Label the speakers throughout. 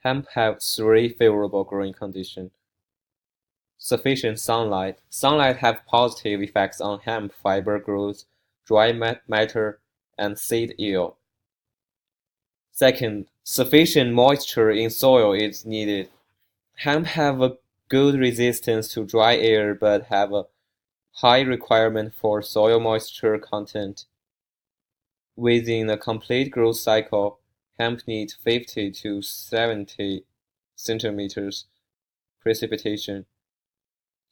Speaker 1: Hemp have three favorable growing conditions. Sufficient sunlight. Sunlight have positive effects on hemp fiber growth, dry matter, and seed yield. Second, sufficient moisture in soil is needed. Hemp have a good resistance to dry air but have a high requirement for soil moisture content. Within a complete growth cycle, hemp needs 50 to 70 centimeters precipitation.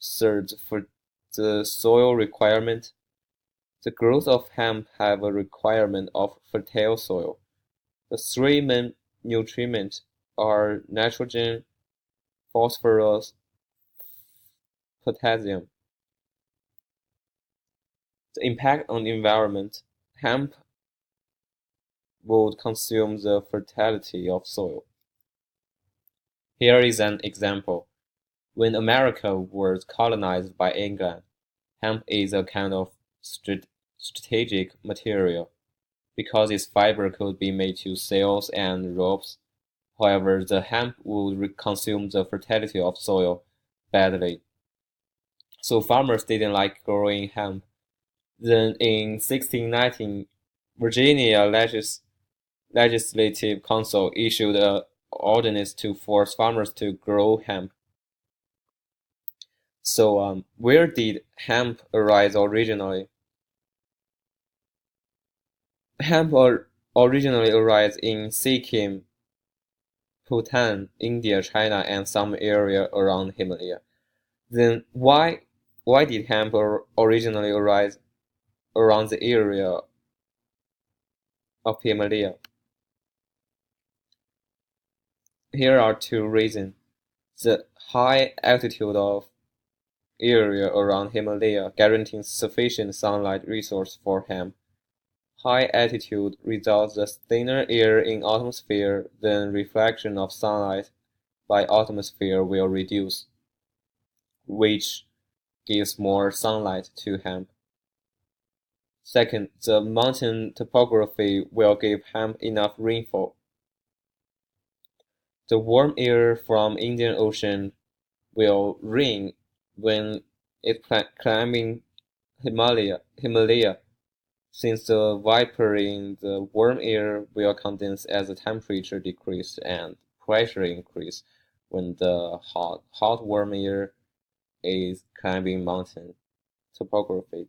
Speaker 1: Third, for the soil requirement, the growth of hemp have a requirement of fertile soil. The three main nutrients are nitrogen, phosphorus, potassium. The impact on the environment. Hemp would consume the fertility of soil. Here is an example. When America was colonized by England, hemp is a kind of strategic material because its fiber could be made to sails and ropes. However, the hemp would consume the fertility of soil badly. So farmers didn't like growing hemp. Then in 1619, Virginia Legislative Council issued an ordinance to force farmers to grow hemp. So where did hemp arise originally? Hemp originally arose in Sikkim, Bhutan, India, China, and some area around Himalaya. Then why did hemp originally arise around the area of Himalaya? Here are two reasons. The high altitude of area around Himalaya guarantees sufficient sunlight resource for hemp. High altitude results the thinner air in atmosphere, then reflection of sunlight by atmosphere will reduce, which gives more sunlight to hemp. Second, the mountain topography will give hemp enough rainfall. The warm air from Indian Ocean will rain when it climbing Himalaya, since the vapor in the warm air will condense as the temperature decreases and pressure increase when the hot warm air is climbing mountain topography.